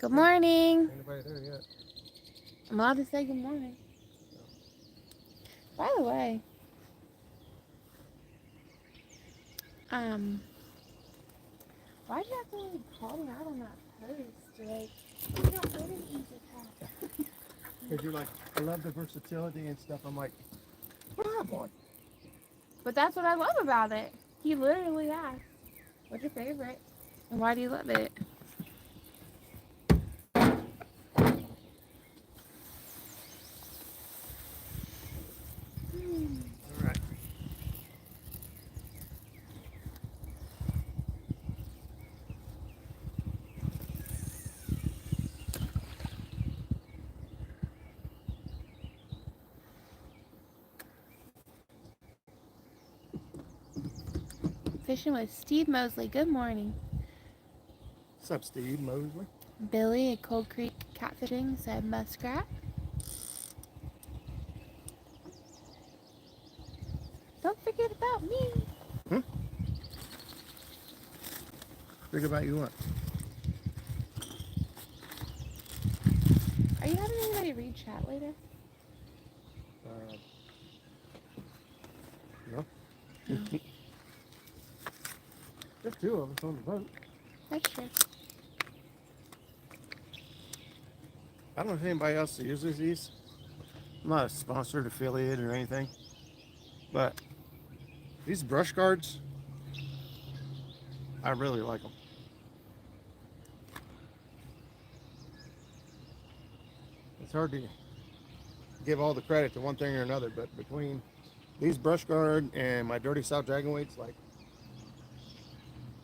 Good morning. Anybody there yet? I'm allowed to say good morning. By the way, why'd you have to like call me out on that post? Like, you don't get an easy cat. Because you're like, I love the versatility and stuff. I'm like, what do I want? But that's what I love about it. He literally asked, what's your favorite? And why do you love it? All right. Fishing with Steve Mosley. Good morning. What's up, Steve Mosley? Billy at Cold Creek Catfishing said muskrat. Don't forget about me. Think about you what? Are you having anybody read chat later? No. Just two of us on the boat. That's true. I don't know if anybody else uses these. I'm not a sponsored affiliate or anything, but these brush guards, I really like them. It's hard to give all the credit to one thing or another, but between these brush guard and my dirty South Dragon weights, like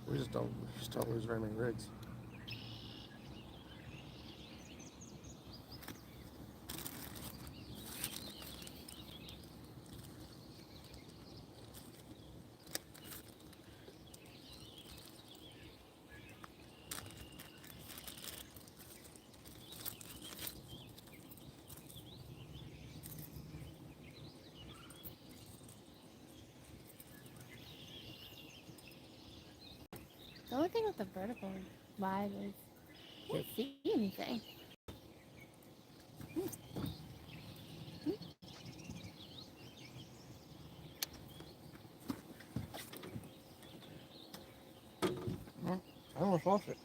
we just don't lose very many rigs. The only thing with the vertical live is you can't see anything. I almost lost it.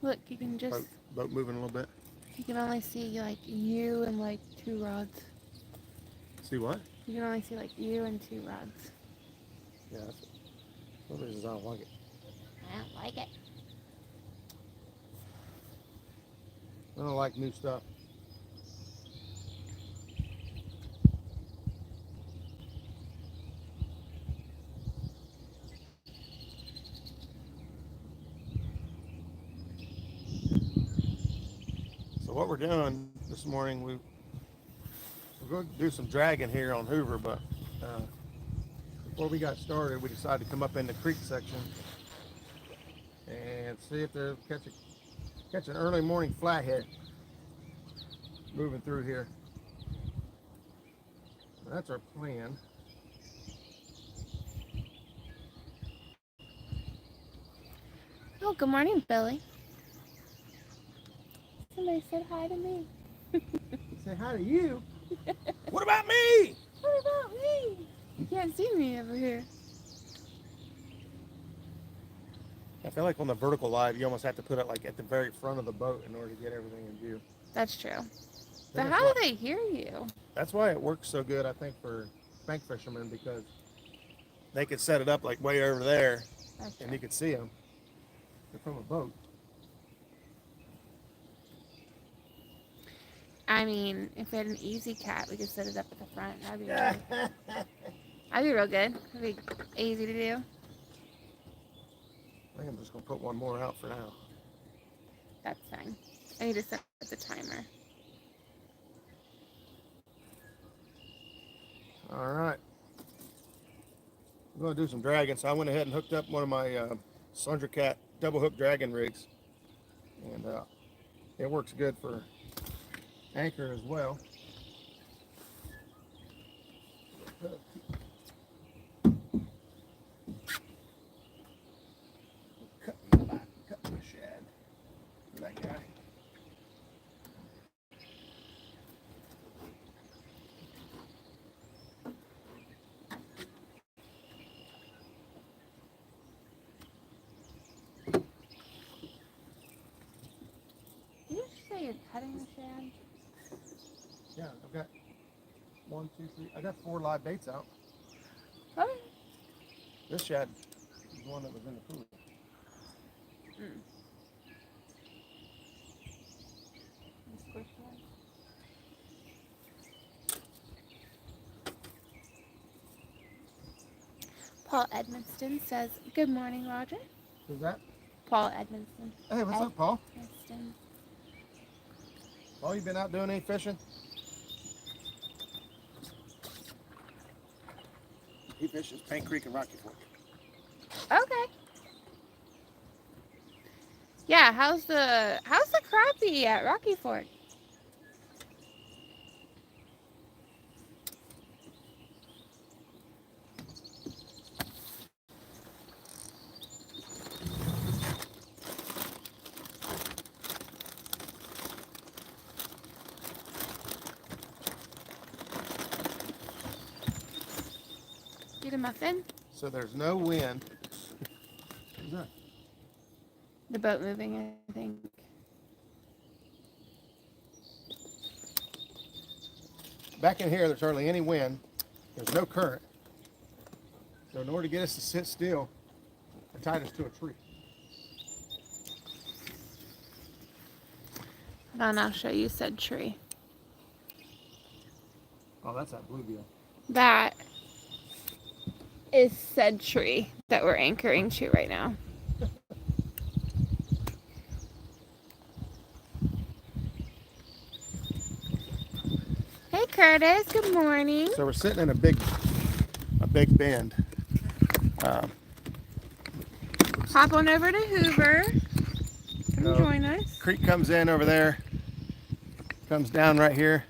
Look, you can just, Boat moving a little bit. you can only see like you and like 2 rods. See what? You can only see like you and 2 rods. Yeah, that's one of the reasons I don't like it. I don't like it. I don't like new stuff. So what we're doing this morning, we're going to do some dragging here on Hoover, but before we got started, we decided to come up in the creek section and see if they'll catch an early morning flathead moving through here. That's our plan. Oh, good morning, Billy. Somebody said hi to me. Say hi to you. What about me? What about me? You can't see me over here. I feel like on the vertical live, you almost have to put it like at the very front of the boat in order to get everything in view. That's true. But how do they hear you? That's why it works so good, I think, for bank fishermen, because they could set it up like way over there and you could see them. They're from a boat. I mean, if we had an easy cat, we could set it up at the front. That'd be real good. That'd be easy to do. I think I'm just going to put one more out for now. That's fine. I need to set the timer. All right. I'm going to do some dragging, so I went ahead and hooked up one of my Cat double hook dragging rigs. And it works good for anchor as well. 1, 2, 3. I got 4 live baits out. Okay. This shad is the one that was in the cooler. Paul Edmonston says, "Good morning, Roger." Who's that? Paul Edmonston. Hey, what's up, Paul? Edmonston. Paul, you been out doing any fishing? He fishes Paint Creek and Rocky Fork. Okay. Yeah, how's the crappie at Rocky Fork? Get a muffin? So there's no wind. What's that? The boat moving, I think. Back in here, there's hardly any wind. There's no current. So in order to get us to sit still, I tied us to a tree. Hold on, I'll show you said tree. Oh, that's that bluegill. That is said tree that we're anchoring to right now. Hey Curtis, good morning. So we're sitting in a big bend. Hop on over to Hoover. Come join us. Creek comes in over there, comes down right here,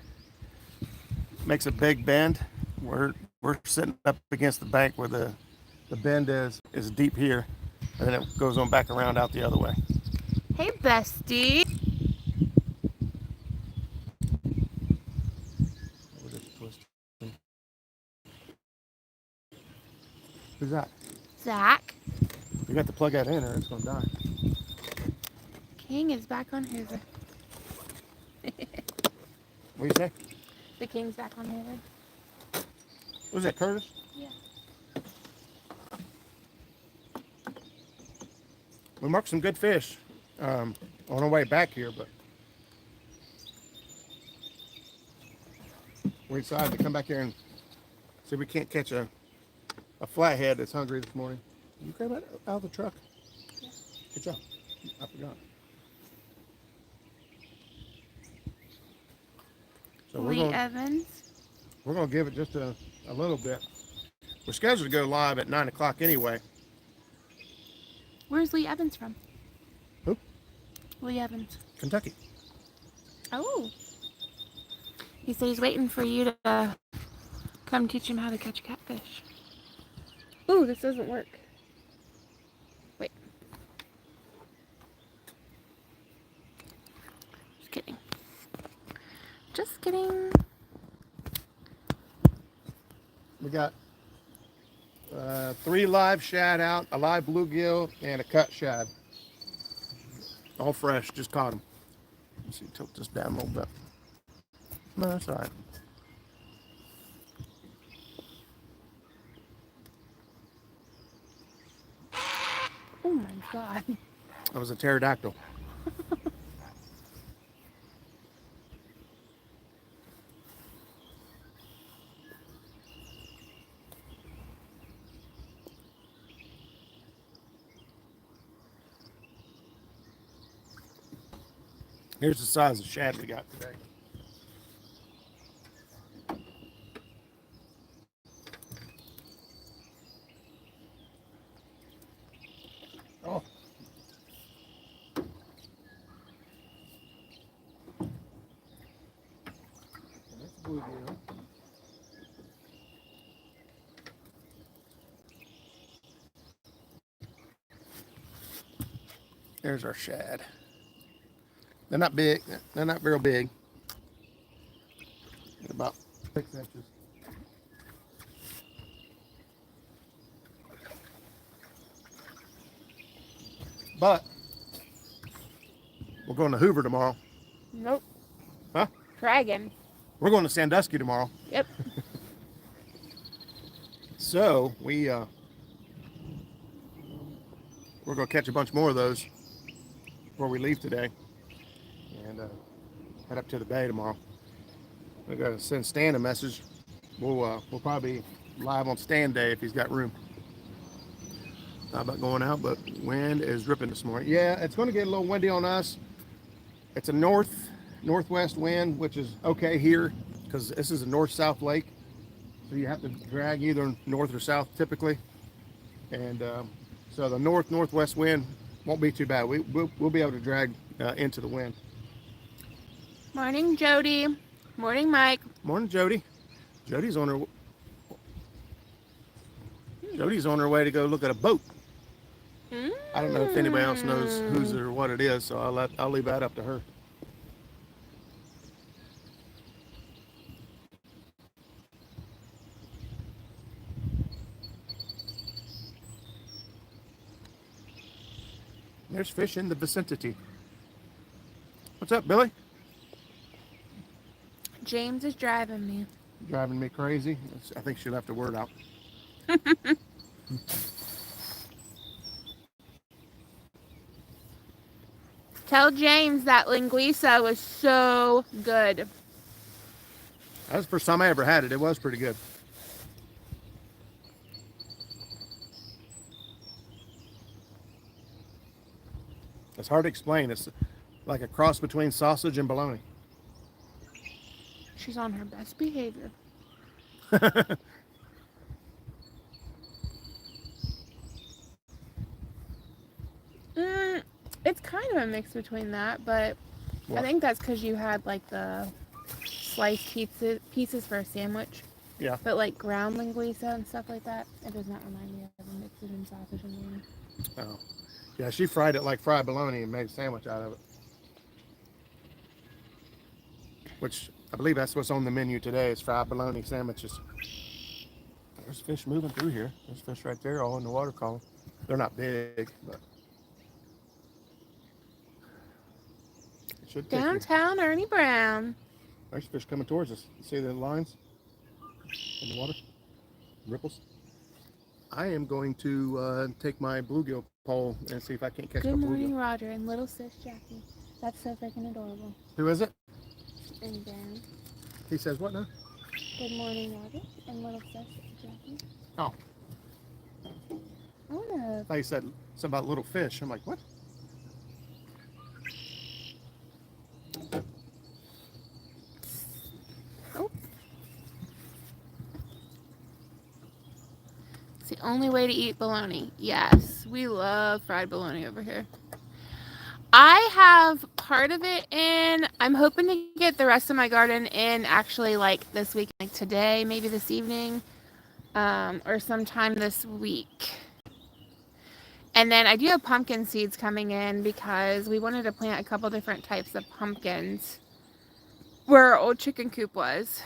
makes a big bend. We're sitting up against the bank where the bend is deep here, and then it goes on back around out the other way. Hey bestie. Who's that? Zach. You got to plug that in or it's gonna die. King is back on Hoover. What do you say? The King's back on Hoover. Was that Curtis? Yeah. We marked some good fish on our way back here, but we decided to come back here and see if we can't catch a flathead that's hungry this morning. Did you grab that out of the truck? Yeah. Good job. I forgot. So Lee Evans. we're gonna give it just a little bit. We're scheduled to go live at 9 o'clock anyway. Where's Lee Evans from? Who? Lee Evans. Kentucky. Oh. He said he's waiting for you to come teach him how to catch catfish. Ooh, this doesn't work. Wait. Just kidding. Just kidding. We got 3 live shad out, a live bluegill, and a cut shad. All fresh, just caught them. Let's see, tilt this down a little bit. No, that's all right. Oh my God. That was a pterodactyl. Here's the size of shad we got today. Oh. That's bluegill. There's our shad. They're not big. They're not real big. They're about 6 inches. But we're going to Hoover tomorrow. Nope. Huh? Dragon. We're going to Sandusky tomorrow. Yep. So we're gonna catch a bunch more of those before we leave today, and head up to the bay tomorrow. I gotta send Stan a message. We'll probably be live on Stan Day if he's got room. Not about going out, but wind is ripping this morning. Yeah, it's going to get a little windy on us. It's a northwest wind, which is okay here because this is a north-south lake, so you have to drag either north or south typically. And so the northwest wind won't be too bad. We'll be able to drag into the wind. Morning, Jody. Morning, Mike. Morning, Jody. Jody's on her way to go look at a boat. I don't know if anybody else knows whose or what it is, so I'll leave that up to her. There's fish in the vicinity. What's up, Billy? James is driving me. Driving me crazy. I think she left a word out. Tell James that linguiça was so good. That was the first time I ever had it. It was pretty good. It's hard to explain. It's like a cross between sausage and bologna. She's on her best behavior. It's kind of a mix between that, but what? I think that's because you had like the sliced pieces for a sandwich. Yeah. But like ground linguiça and stuff like that, it does not remind me of a mix between sausage and bologna. Oh. Yeah, she fried it like fried bologna and made a sandwich out of it. Which I believe that's what's on the menu today is fried bologna sandwiches. There's fish moving through here. There's fish right there all in the water column. They're not big, but it should take downtown you. Ernie Brown. There's fish coming towards us. You see the lines in the water? Ripples. I am going to take my bluegill pole and see if I can't catch a bluegill. Good morning, Roger, and little sis Jackie. That's so freaking adorable. Who is it? And Dan. He says what now? Good morning, Roger, and little sis Jackie. Oh. I wanna. I thought you said something about little fish. I'm like, what? Oh. It's the only way to eat bologna. Yes, we love fried bologna over here. I have part of it in. I'm hoping to get the rest of my garden in actually like this week, like today, maybe this evening, or sometime this week. And then I do have pumpkin seeds coming in because we wanted to plant a couple different types of pumpkins where our old chicken coop was.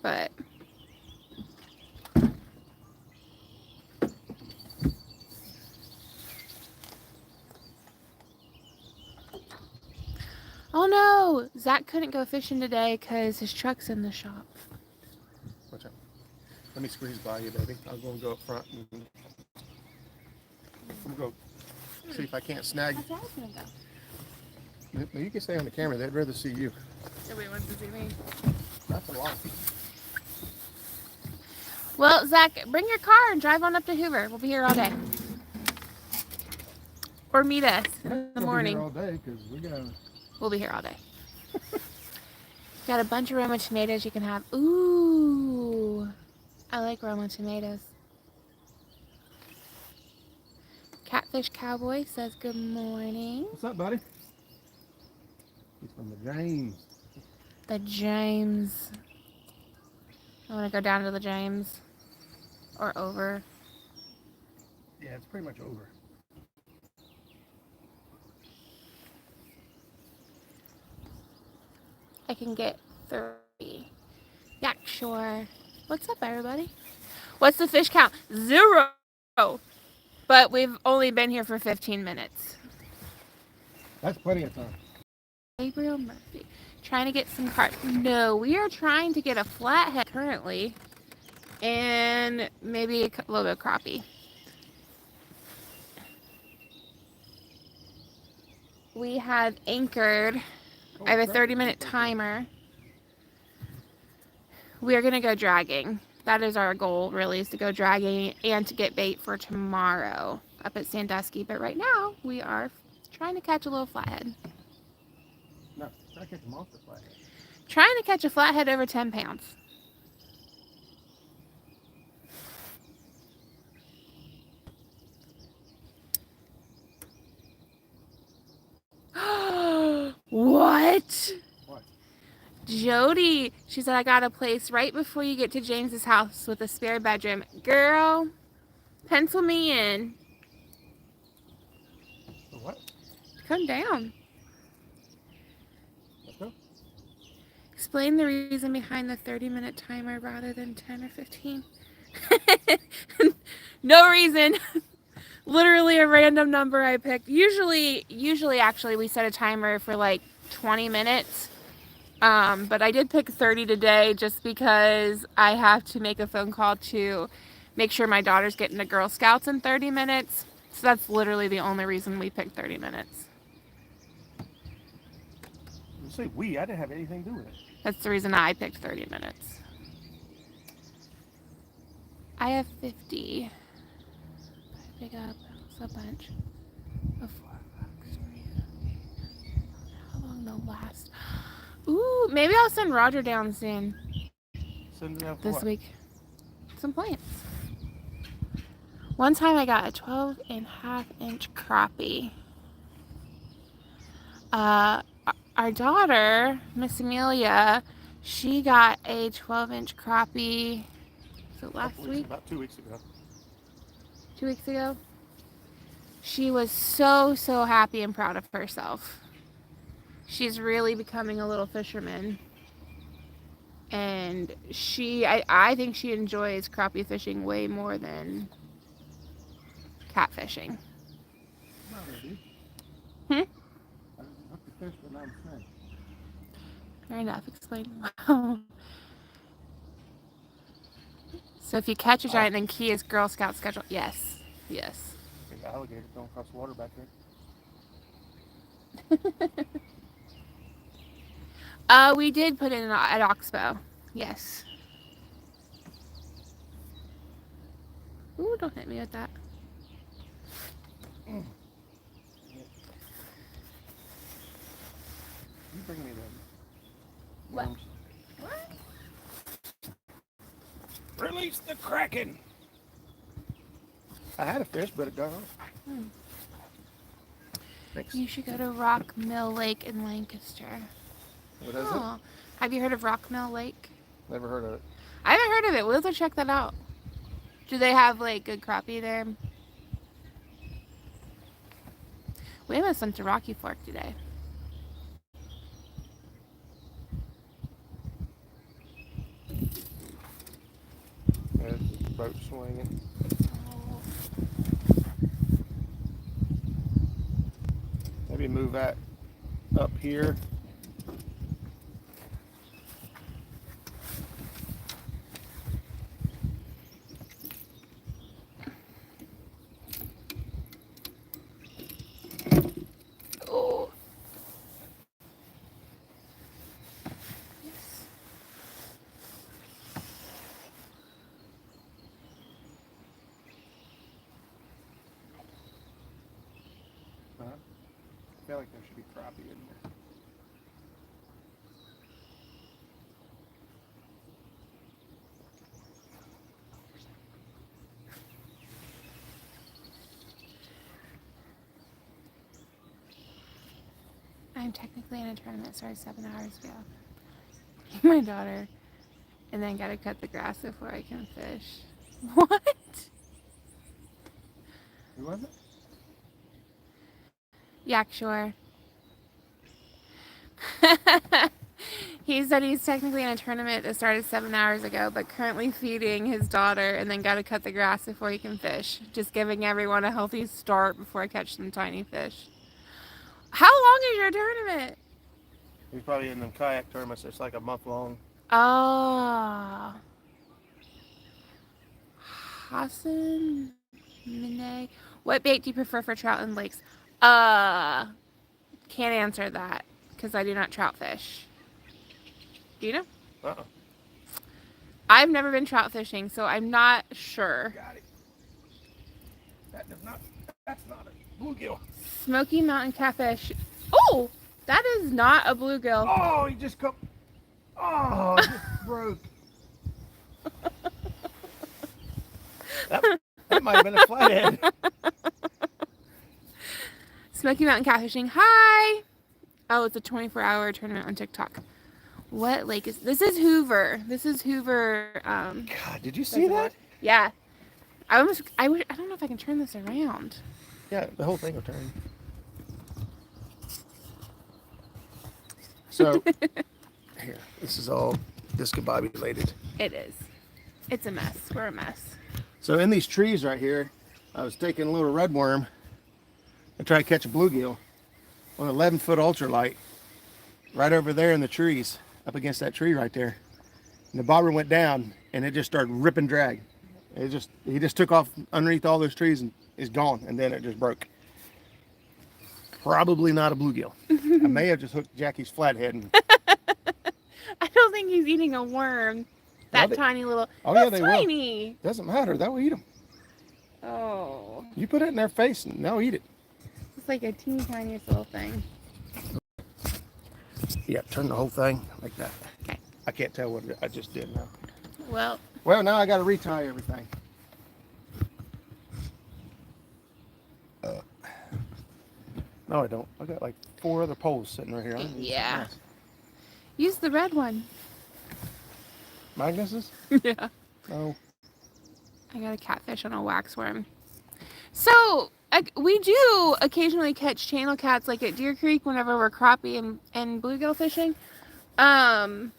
But oh no, Zach couldn't go fishing today because his truck's in the shop. Watch out. Let me squeeze by you, baby. I'm going to go up front and I'm going to go see if I can't snag. How's Zach gonna go? You can stay on the camera. They'd rather see you. Nobody wants to see me. That's a lot. Well, Zach, bring your car and drive on up to Hoover. We'll be here all day. Or meet us in the morning. We'll be here all day because We'll be here all day. Got a bunch of Roma tomatoes you can have. Ooh, I like Roma tomatoes. Catfish Cowboy says good morning. What's up, buddy? He's from the James. The James. I want to go down to the James. Or over. Yeah, it's pretty much over. I can get 30. Yeah, sure. What's up, everybody? What's the fish count? 0. But we've only been here for 15 minutes. That's plenty of time. Gabriel Murphy. Trying to get some carp. No, we are trying to get a flathead currently. And then maybe a little bit of crappie. We have anchored. I have a 30-minute timer. We are going to go dragging. That is our goal, really, is to go dragging and to get bait for tomorrow up at Sandusky. But right now, we are trying to catch a little flathead. No, try to catch a monster flathead. Trying to catch a flathead over 10 pounds. What? What? Jody, she said, I got a place right before you get to James's house with a spare bedroom. Girl, pencil me in. For what? Come down. Let's go. Explain the reason behind the 30-minute timer rather than 10 or 15. No reason. Literally a random number I picked. Usually actually we set a timer for like 20 minutes. But I did pick 30 today just because I have to make a phone call to make sure my daughter's getting to Girl Scouts in 30 minutes. So that's literally the only reason we picked 30 minutes. You say we, I didn't have anything to do with it. That's the reason I picked 30 minutes. I have 50. I pick up a bunch of 4 bucks. How long they'll last? Ooh, maybe I'll send Roger down soon. Send it out for This what? week. Some plants. One time I got a 12.5-inch crappie. Our daughter, Miss Amelia, she got a 12-inch crappie. So last week? About 2 weeks ago. 2 weeks ago. She was so happy and proud of herself. She's really becoming a little fisherman. And I think she enjoys crappie fishing way more than catfishing. No, baby. Hmm? I hooked the fish, but now I'm snag. Fair enough. Explain. So if you catch a giant, then key is Girl Scout schedule. Yes. Yes. Big alligator going across the water back there. We did put in at Oxbow. Yes. Ooh, don't hit me with that. You bring me them. What? worms. What? Release the Kraken! I had a fish, but it got off. Thanks. You should go to Rock Mill Lake in Lancaster. What is Oh. Have you heard of Rock Mill Lake? it? Never heard of it. I haven't heard of it. We'll have to check that out. Do they have like good crappie there? We almost went to Rocky Fork today. There's the boat swinging. Maybe move that up here. Oh. Yes. I feel like there should be crappie in there. I'm technically in a tournament that started 7 hours ago. My daughter. And then gotta cut the grass before I can fish. What? Who was it? Yak Shore. He said he's technically in a tournament that started 7 hours ago, but currently feeding his daughter and then got to cut the grass before he can fish. Just giving everyone a healthy start before I catch some tiny fish. How long is your tournament? He's probably in them kayak tournaments. It's like a month long. Oh. Hassan Minay. What bait do you prefer for trout and lakes? Can't answer that because I do not trout fish. Do you know? Uh-uh. I've never been trout fishing, so I'm not sure. Got it. That's not a bluegill. Smoky Mountain catfish. Oh, that is not a bluegill. Oh, he just come. Oh, it just broke. That might have been a flathead. Smoky Mountain catfishing. Hi. Oh, it's a 24-hour tournament on TikTok. What lake is this? Is Hoover. This is Hoover. God, did you see that? Yeah. I don't know if I can turn this around. Yeah, the whole thing will turn. So, here, this is all discombobulated. It is. It's a mess. We're a mess. So in these trees right here, I was taking a little redworm and trying to catch a bluegill on an 11-foot ultralight right over there in the trees, up against that tree right there. And the bobber went down and it just started ripping drag. He just took off underneath all those trees and is gone, and then it just broke. Probably not a bluegill. I may have just hooked Jackie's flathead. And... I don't think he's eating a worm. That tiny little. Oh yeah, they tiny. Will. Doesn't matter. They'll eat them. Oh. You put it in their face and they'll eat it. It's like a teeny tiniest little thing. Yeah, turn the whole thing like that. Okay. I can't tell what I just did now. Well, now I got to retie everything. No, I don't. I got like 4 other poles sitting right here. Yeah. Use the red one. Magnus's? Yeah. Oh. I got a catfish on a waxworm. So, we do occasionally catch channel cats like at Deer Creek whenever we're crappie and bluegill fishing. But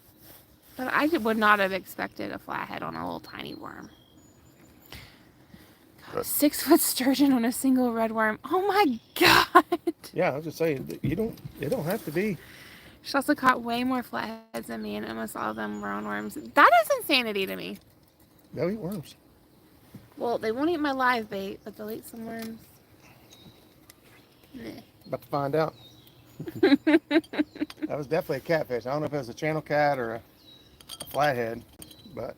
I would not have expected a flathead on a little tiny worm. God, 6-foot sturgeon on a single redworm. Oh my God. Yeah, I was just saying, it don't have to be. She also caught way more flatheads than me, and almost all of them were on worms. That is insanity to me. They'll eat worms. Well, they won't eat my live bait, but they'll eat some worms. Meh. About to find out. That was definitely a catfish. I don't know if it was a channel cat or a flathead, but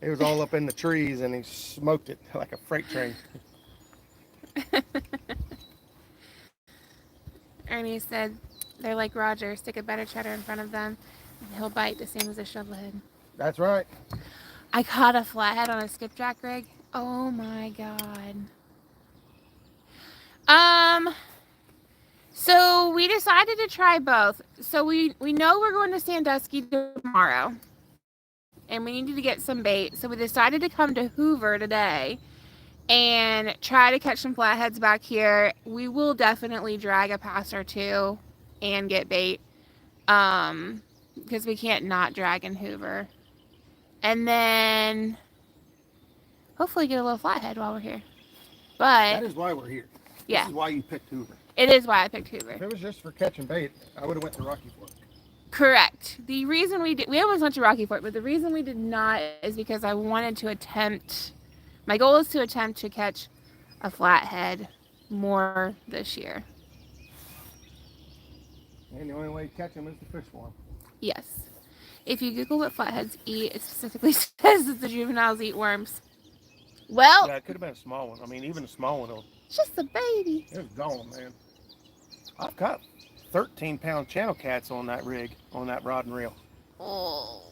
it was all up in the trees and he smoked it like a freight train. Ernie said they're like Roger, stick a better cheddar in front of them and he'll bite the same as a shovelhead. That's right. I caught a flathead on a skipjack rig. Oh my God. So we decided to try both. So we know we're going to Sandusky tomorrow and we needed to get some bait. So we decided to come to Hoover today and try to catch some flatheads back here. We will definitely drag a pass or two and get bait because we can't not drag in Hoover. And then hopefully get a little flathead while we're here. But that is why we're here. Yeah. This is why you picked Hoover. It is why I picked Hoover. If it was just for catching bait, I would have went to Rocky Fork. Correct. The reason we almost went to Rocky Fork, but the reason we did not is because I wanted to attempt, my goal is to attempt to catch a flathead more this year. And the only way to catch them is to fish for them. Yes. If you Google what flatheads eat, it specifically says that the juveniles eat worms. Well, yeah, it could have been a small one. I mean, even a small one, it's just a baby. It was gone, man. I've got 13-pound channel cats on that rig, on that rod and reel. Oh.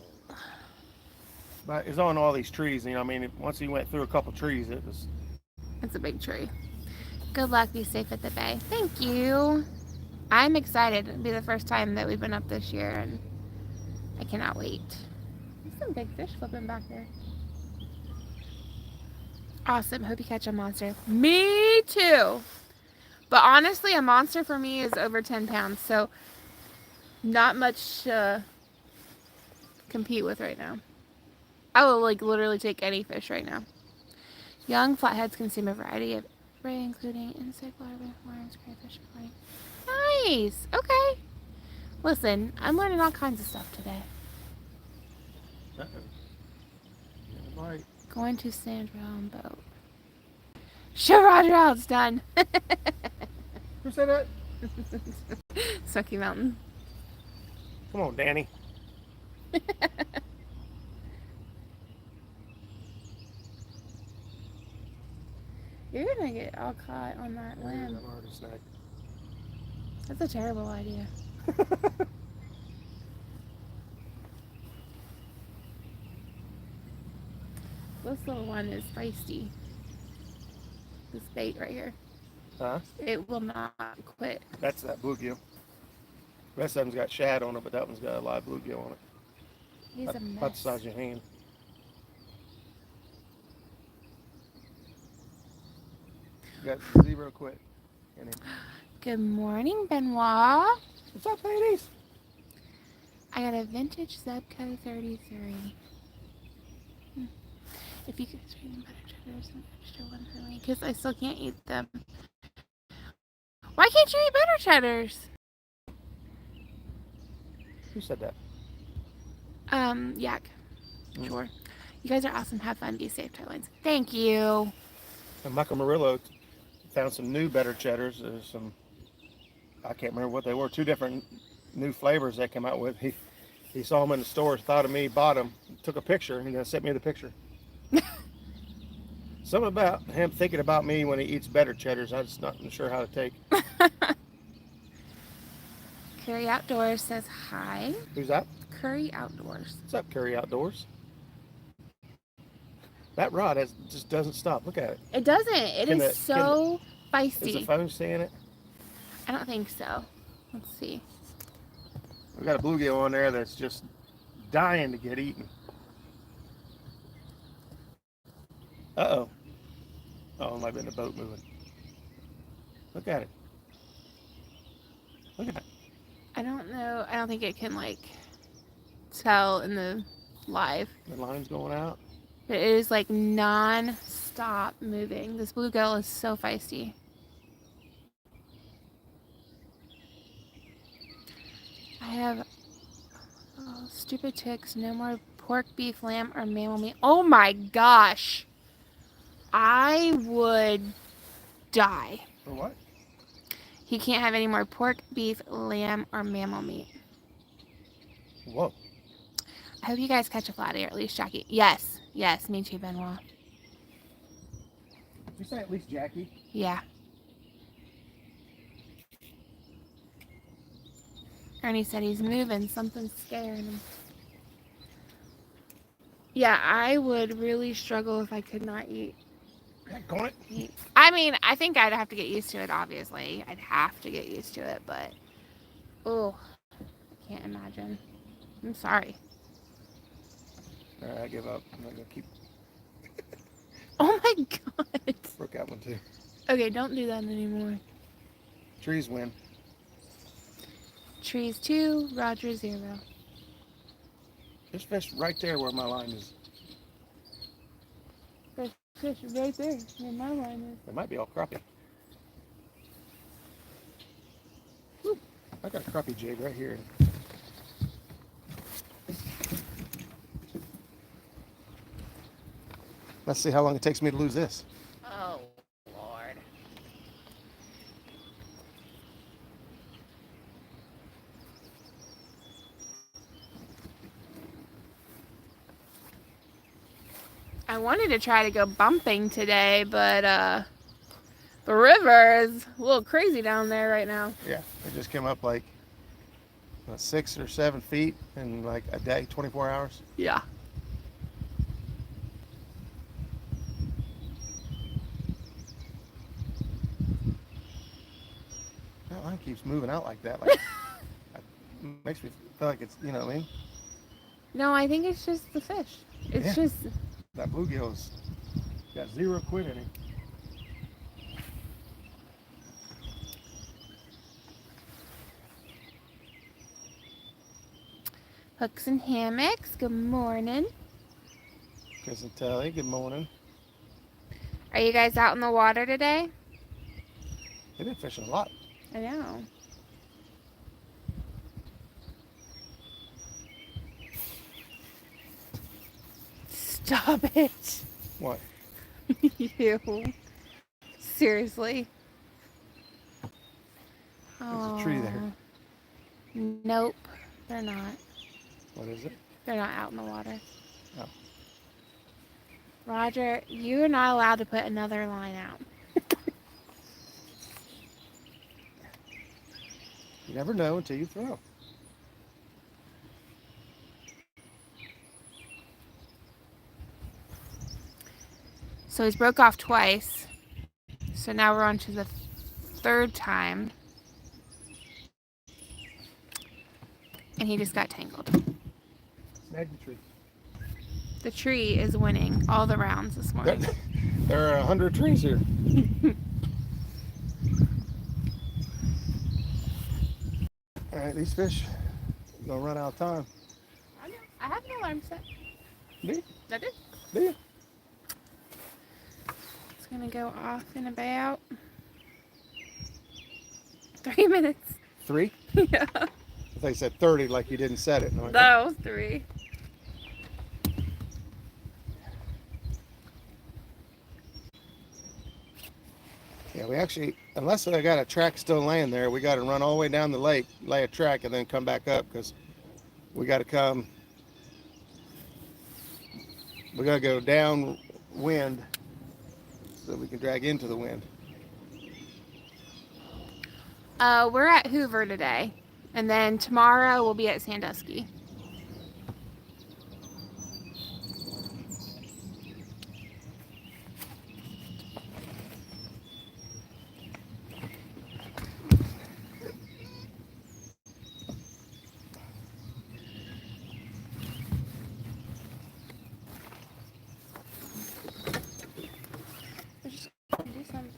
But it's on all these trees. You know, I mean, once he went through a couple trees, it was. It's a big tree. Good luck. Be safe at the bay. Thank you. I'm excited. It'll be the first time that we've been up this year, and I cannot wait. There's some big fish flipping back there. Awesome. Hope you catch a monster. Me too. But honestly, a monster for me is over 10 pounds, so not much to compete with right now. I will like literally take any fish right now. Young flatheads consume a variety of prey, including insect larvae, worms, crayfish, and honey. Nice. Okay. Listen, I'm learning all kinds of stuff today. Right. Going to Sandra on boat. Show Roger how it's done. Who said that? Sucky Mountain. Come on, Danny. You're gonna get all caught on that limb. I'm already snagged. That's a terrible idea. This little one is feisty. This bait right here. Huh? It will not quit. That's that bluegill. The rest of them's got shad on it, but that one's got a live bluegill on it. He's a mess. About the size of your hand. Got 0 quit. Good morning, Benoit. What's up, ladies? I got a vintage Zebco 33. If you could trade them better cheddars, an extra one for me, because I still can't eat them. Why can't you eat better cheddars? Who said that? Yak. Sure. You guys are awesome. Have fun. Be safe, Tidelines. Thank you. And Michael Murillo found some new better cheddars. There's some, I can't remember what they were, 2 different new flavors they came out with. He saw them in the store, thought of me, bought them, took a picture, and then sent me the picture. Something about him thinking about me when he eats better cheddars, I'm just not sure how to take. Curry Outdoors says hi. Who's that? Curry Outdoors. What's up, Curry Outdoors? That rod just doesn't stop. Look at it. It doesn't. It is so feisty. Is the phone seeing it? I don't think so. Let's see. We've got a bluegill on there that's just dying to get eaten. Uh-oh. Oh, it might have been the boat moving. Look at it. Look at it. I don't know. I don't think it can, like, tell in the live. The line's going out. But it is, like, non-stop moving. This bluegill is so feisty. I have stupid ticks. No more pork, beef, lamb, or mammal meat. Oh my gosh. I would die. For what? He can't have any more pork, beef, lamb, or mammal meat. Whoa. I hope you guys catch a flathead, or at least Jackie. Yes. Yes, me too, Benoit. Did you say at least Jackie? Yeah. Ernie said he's moving. Something's scaring him. Yeah, I would really struggle if I could not eat. Meat. I mean, I think I'd have to get used to it, obviously. I'd have to get used to it, but... Oh, I can't imagine. I'm sorry. Alright, I give up. I'm not going to keep... Oh my god. Broke out one too. Okay, don't do that anymore. Trees win. Trees 2, Roger 0. There's fish right there where my line is. There's fish right there where my line is. It might be all crappie. Woo. I got a crappie jig right here. Let's see how long it takes me to lose this. Oh, Lord. I wanted to try to go bumping today, but the river is a little crazy down there right now. Yeah, it just came up like 6 or 7 feet in like a day, 24 hours. Yeah. That line keeps moving out like that. Like, it makes me feel like it's, you know what I mean? No, I think it's just the fish. It's just... That bluegill's got 0 quit in him. Hooks and hammocks, good morning. Chris and Telly, good morning. Are you guys out in the water today? They've been fishing a lot. I know. Stop it. What? You. Seriously. There's a tree there. Nope, they're not. What is it? They're not out in the water. Oh. Roger, you're not allowed to put another line out. You never know until you throw. So he's broke off twice. So now we're on to the third time. And he just got tangled. Snag the tree. The tree is winning all the rounds this morning. There are 100 trees here. All right, these fish are gonna run out of time. I know. I have an alarm set. Do you? I did. Do you? It's gonna go off in about 3 minutes. 3? Yeah. I thought you said 30 like you didn't set it. Like, That was 3. yeah, we actually, unless I got a track still laying there, we got to run all the way down the lake, lay a track, and then come back up because we got to come. We got to go downwind so we can drag into the wind. We're at Hoover today, and then tomorrow we'll be at Sandusky.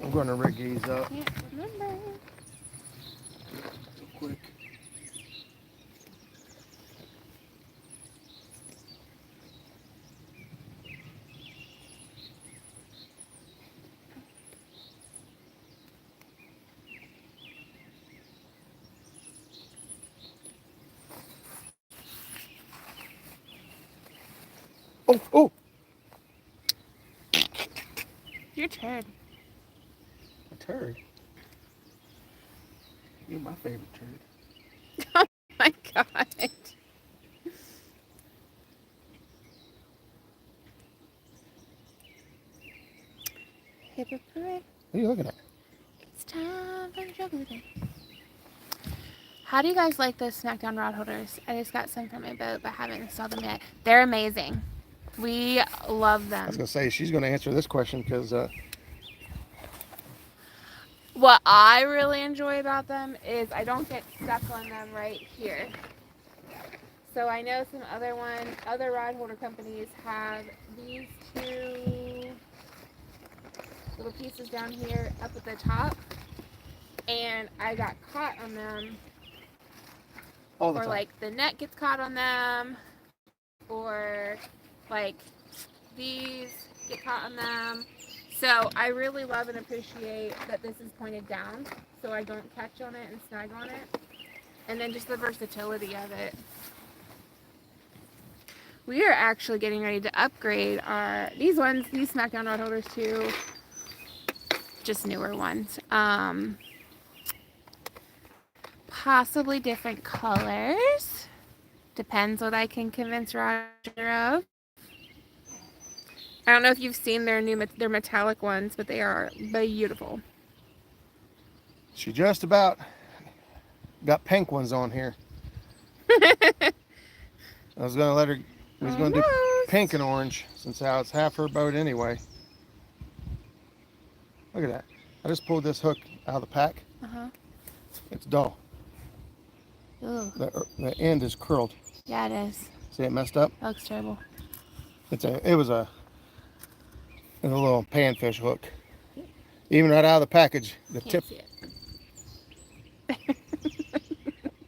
I'm going to rig these up. Can't remember. Quick. Oh, oh! Your turn. A turd. You're my favorite turd. Oh my god. Hypocrite. What are you looking at? It's time for the joke of the day. How do you guys like those Smackdown rod holders? I just got some from my boat, but haven't installed them yet. They're amazing. We love them. I was going to say, she's going to answer this question because what I really enjoy about them is I don't get stuck on them right here. So I know some other rod holder companies have these 2 little pieces down here up at the top, and I got caught on them. all the Or time. like the net gets caught on them, or like these get caught on them. So I really love and appreciate that this is pointed down so I don't catch on it and snag on it. And then just the versatility of it. We are actually getting ready to upgrade these Smackdown rod holders to just newer ones. Possibly different colors. Depends what I can convince Roger of. I don't know if you've seen their metallic ones, but they are beautiful. She just about got pink ones on here. I was going to let her, we was going to do pink and orange since how it's half her boat anyway. Look at that. I just pulled this hook out of the pack. Uh-huh. It's dull. Ooh. The end is curled. Yeah, it is. See it messed up? That looks terrible. It was a little panfish hook. Even right out of the package, the Can't tip see it.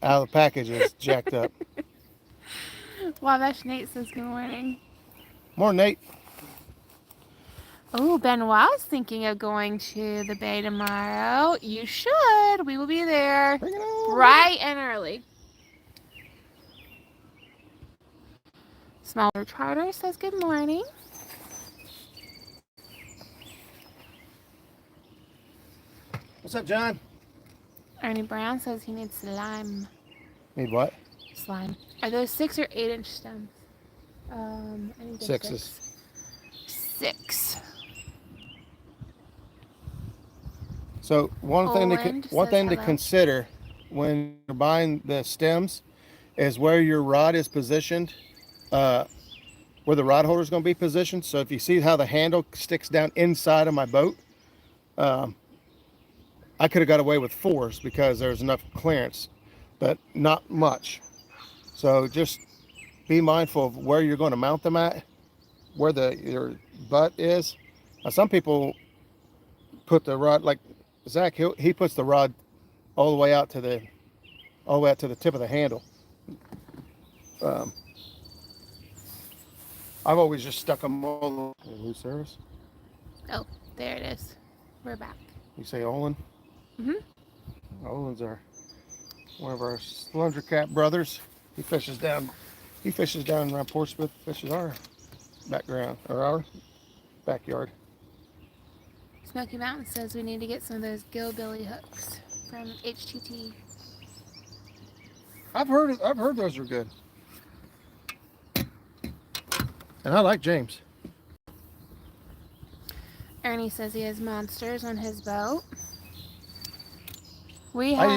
out of the package is jacked up. Wabash Nate says good morning. More Nate. Oh, Benoit's thinking of going to the bay tomorrow. You should. We will be there Bring it on. bright and early. Smaller Charter says good morning. What's up, John? Ernie Brown says he needs slime. Need what? Slime. Are those 6 or 8 inch stems? I think they're Sixes. 6. So one thing to consider when you're buying the stems is where your rod is positioned, where the rod holder is going to be positioned. So if you see how the handle sticks down inside of my boat, I could have got away with 4s because there's enough clearance, but not much. So just be mindful of where you're going to mount them at, where your butt is. Now, some people put the rod, like Zach, he puts the rod all the way out to the tip of the handle. I've always just stuck them all in new service. Oh, there it is. We're back. You say Olin? Mm-hmm. Olin's one of our Slunger Cat brothers. He fishes down around Portsmouth, fishes our background or our backyard. Smoky Mountain says we need to get some of those Gillbilly hooks from HTT. I've heard those are good. And I like James. Ernie says he has monsters on his boat. I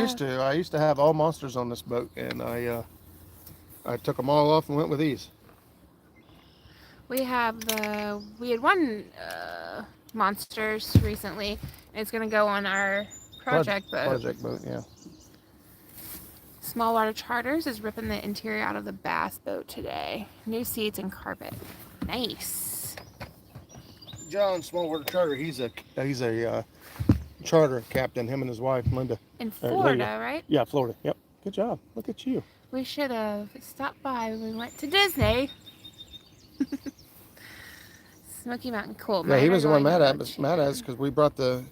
used to have all monsters on this boat, and I took them all off and went with these. We had one monsters recently, and it's gonna go on our project boat. Project boat, yeah. Small Water Charters is ripping the interior out of the bass boat today. New seats and carpet. Nice. John, Small Water Charter, he's a charter captain, him and his wife, Linda. In Florida, right? Yeah, Florida. Yep. Good job. Look at you. We should have stopped by when we went to Disney. Smoky Mountain, cool. Yeah, he was the one mad at us because we brought the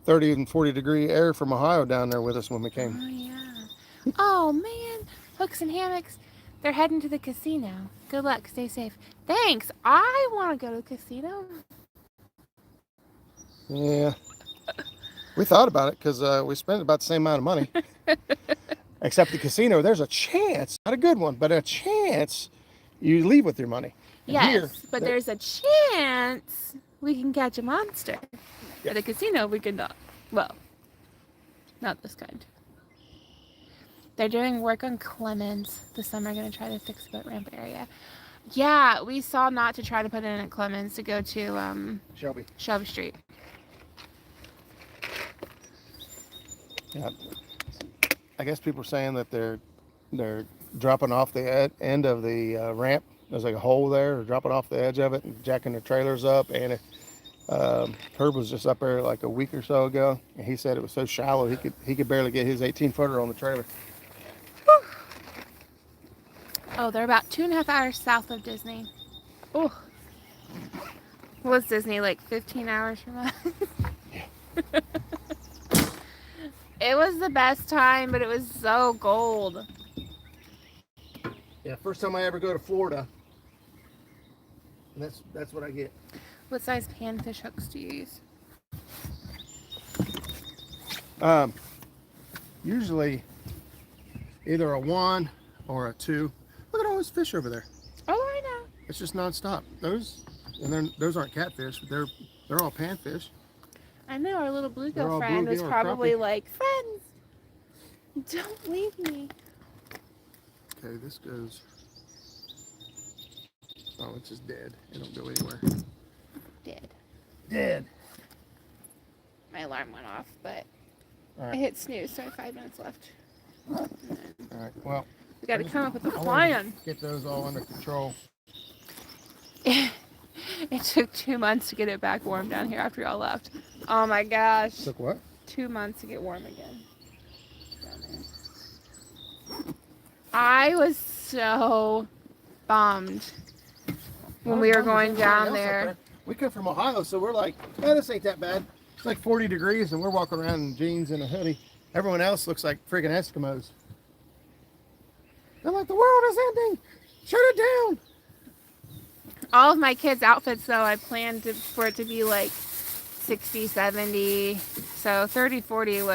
30 and 40 degree air from Ohio down there with us when we came. Oh, yeah. Oh, man. Hooks and hammocks. They're heading to the casino. Good luck. Stay safe. Thanks. I want to go to the casino. Yeah. We thought about it because we spent about the same amount of money. Except the casino, there's a chance, not a good one, but a chance you leave with your money. And yes, but there's a chance we can catch a monster. Yeah. At the casino, we can not. Well, not this kind. They're doing work on Clemens this summer. Going to try to fix the boat ramp area. Yeah, we saw not to try to put it in at Clemens, to go to Shelby Street. Yeah, I guess people are saying that they're dropping off the end of the ramp. There's like a hole there. They're dropping off the edge of it and jacking the trailers up. And Herb was just up there like a week or so ago, and he said it was so shallow he could barely get his 18-footer on the trailer. Whew. Oh, they're about 2.5 hours south of Disney. Oh, was Disney like 15 hours from us? Yeah. It was the best time, but it was so cold. Yeah, first time I ever go to Florida. And that's what I get. What size panfish hooks do you use? Usually either a 1 or a 2. Look at all those fish over there. Oh, I know. It's just nonstop. Those aren't catfish, but they're all panfish. I know, our little bluegill friend was probably like, friends, don't leave me. Okay, this goes. Oh, it's just dead. It don't go anywhere. Dead. My alarm went off, but right. I hit snooze, so I have 5 minutes left. All right, well. We got to come up with a plan. Get those all under control. It took 2 months to get it back warm down here after y'all left. Oh my gosh. Took what? 2 months to get warm again. Down there. I was so bummed when we were going down there. We come from Ohio, so we're like, oh, this ain't that bad. It's like 40 degrees, and we're walking around in jeans and a hoodie. Everyone else looks like freaking Eskimos. They're like, the world is ending. Shut it down. All of my kids' outfits, though, I planned for it to be like 60, 70. So 30, 40 is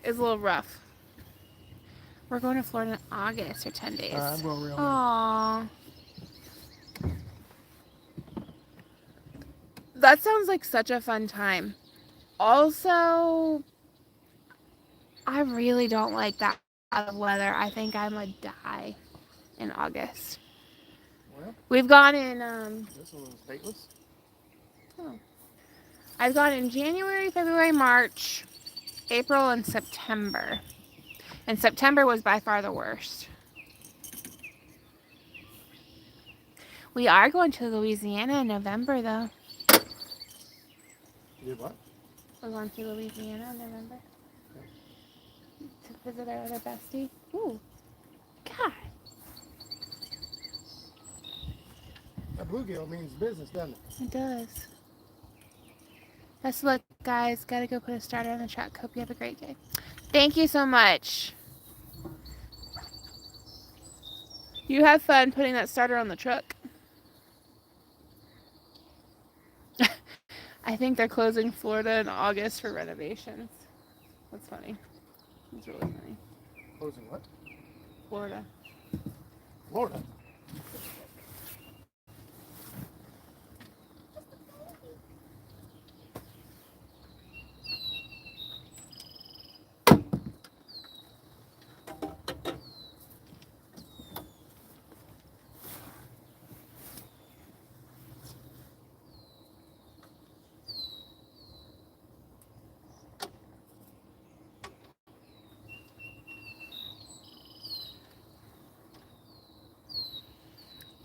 a little rough. We're going to Florida in August for 10 days. I'm going real. Aww. That sounds like such a fun time. Also, I really don't like that out of weather. I think I would die in August. Well, we've gone in this one was baitless. oh, I've gone in January, February, March, April, and September. And September was by far the worst. We are going to Louisiana in November, though. You did what? We're going to Louisiana in November. To visit our other bestie. Ooh. God. That bluegill means business, doesn't it? It does. Best of luck, guys. Gotta go put a starter on the truck. Hope you have a great day. Thank you so much. You have fun putting that starter on the truck. I think they're closing Florida in August for renovations. That's funny. It's really funny. Closing what? Florida. Florida.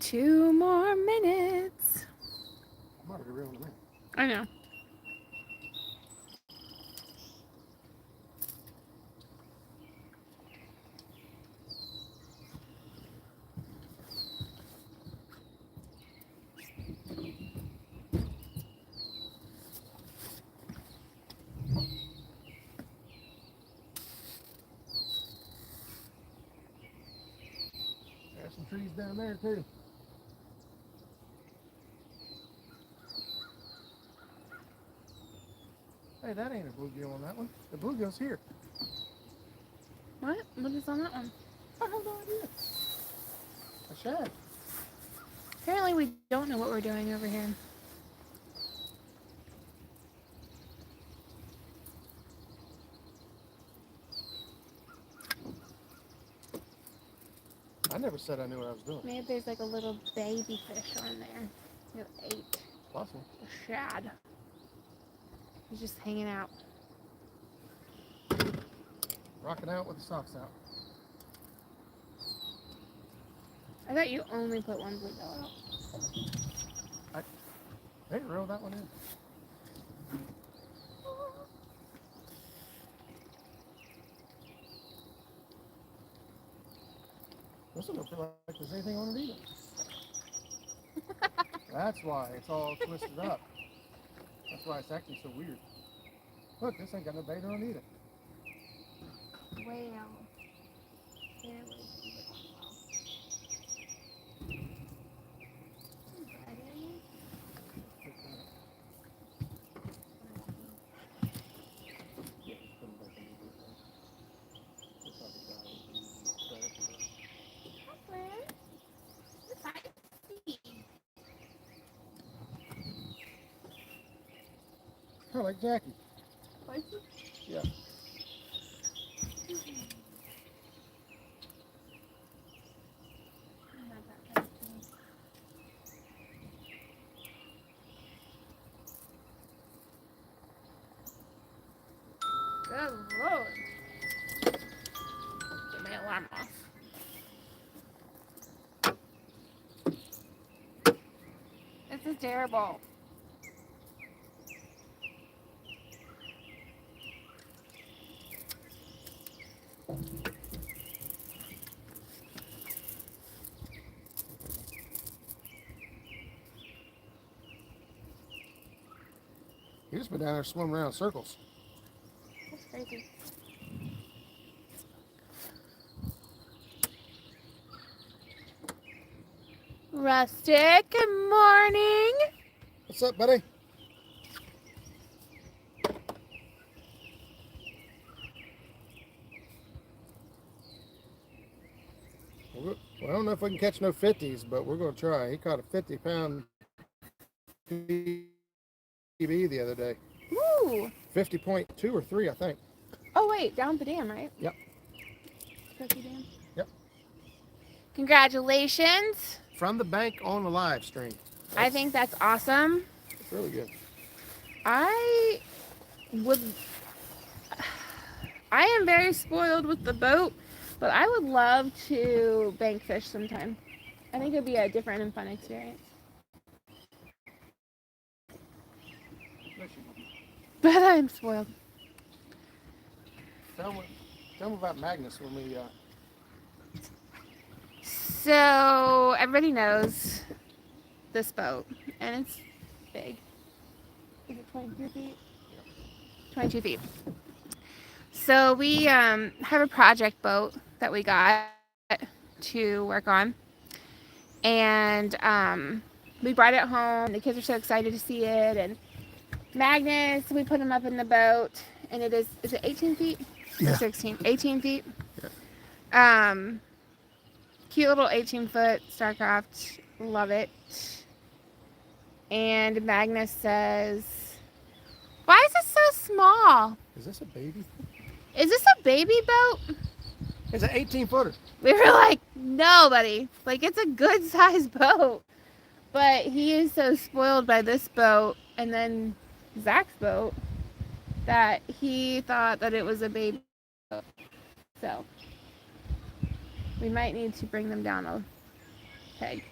2 more minutes. I'm already reeling them in. I know. There's some trees down there too. Hey, that ain't a bluegill on that one. The bluegill's here. What? What is on that one? I have no idea. A shad. Apparently we don't know what we're doing over here. I never said I knew what I was doing. Maybe there's like a little baby fish on there. You have 8. Possible. A shad. He's just hanging out. Rocking out with the socks out. I thought you only put one bluegill out. Hey, reel that one in. This one don't feel like there's anything on it either. That's why it's all twisted up. That's why it's acting so weird. Look, this ain't got no bait on either. Whale. Kind of like Jackie. Spicy? Yeah. Good Lord. Get my alarm off. This is terrible. You just been down there swimming around in circles. That's crazy. Rustic, good morning. What's up, buddy? don't know if we can catch no 50s, but we're going to try. He caught a 50-pound PB the other day. Woo! 50.2 or 3, I think. Oh, wait, down the dam, right? Yep. Cookie dam. Yep. Congratulations. From the bank on the live stream. I think that's awesome. It's really good. I am very spoiled with the boat, but I would love to bank fish sometime. I think it would be a different and fun experience. But I'm spoiled. Tell me about Magnus when we... So everybody knows this boat, and it's big. Is it 22 feet? 22 feet. So we have a project boat that we got to work on, and we brought it home. The kids are so excited to see it, and Magnus, we put him up in the boat, and is it 18 feet? Yeah. Or 16? 18 feet? Yeah. Cute little 18-foot Starcraft. Love it. And Magnus says, "Why is it so small? Is this a baby? Is this a baby boat?" It's an 18-footer. We were like, "No, buddy. Like, it's a good-sized boat." But he is so spoiled by this boat and then Zach's boat that he thought that it was a baby boat. So we might need to bring them down a peg.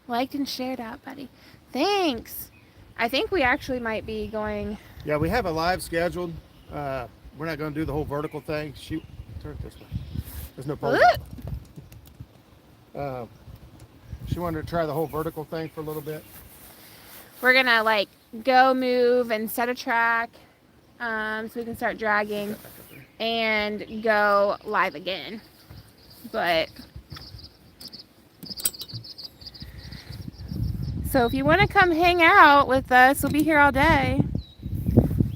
Liked and shared out, buddy. Thanks. I think we actually might be going. Yeah, we have a live scheduled. We're not going to do the whole vertical thing. Shoot, turn it this way. There's no pole. She wanted to try the whole vertical thing for a little bit. We're gonna like go move and set a track, so we can start dragging and go live again. But so if you want to come hang out with us, we'll be here all day.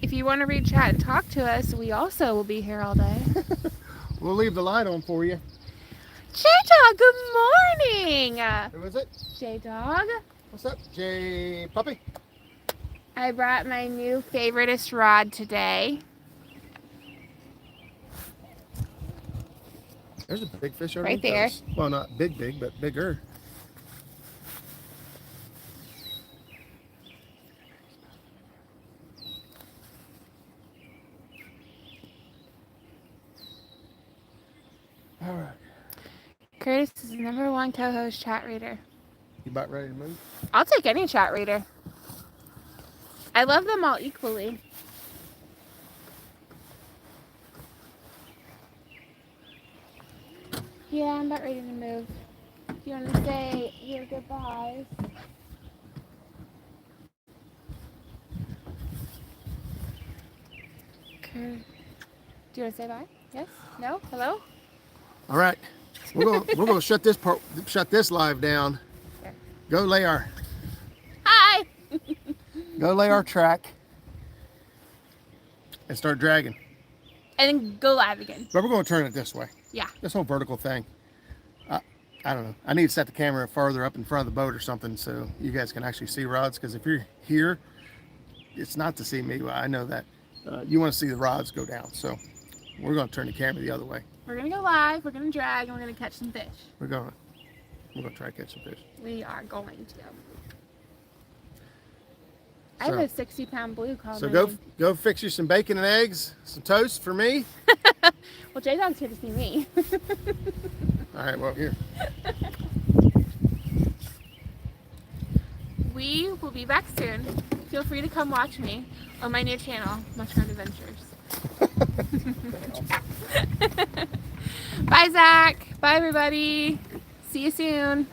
If you want to read chat and talk to us, we also will be here all day. We'll leave the light on for you. J-Dog, good morning. Who is it? J-Dog. What's up, J Puppy? I brought my new favoriteest rod today. There's a big fish over Right there. Well, not big, but bigger. All right. Curtis is the #1 co-host chat reader. You about ready to move? I'll take any chat reader. I love them all equally. Yeah, I'm about ready to move. Do you want to say your goodbyes? Okay. Do you want to say bye? Yes? No? Hello? All right. We're gonna shut this live down. There. Go lay our Hi! track and start dragging. And then go live again. But we're gonna turn it this way. Yeah. This whole vertical thing. I don't know. I need to set the camera farther up in front of the boat or something so you guys can actually see rods. Because if you're here, it's not to see me. Well, I know that. You want to see the rods go down. So we're going to turn the camera the other way. We're going to go live, we're going to drag, and we're going to catch some fish. We're going to try to catch some fish. We are going to. I have a 60-pound blue called. So go fix you some bacon and eggs, some toast for me. Well, J-Dog's here to see me. All right, well, here. We will be back soon. Feel free to come watch me on my new channel, Muskrat Adventures. Bye, Zach. Bye, everybody. See you soon.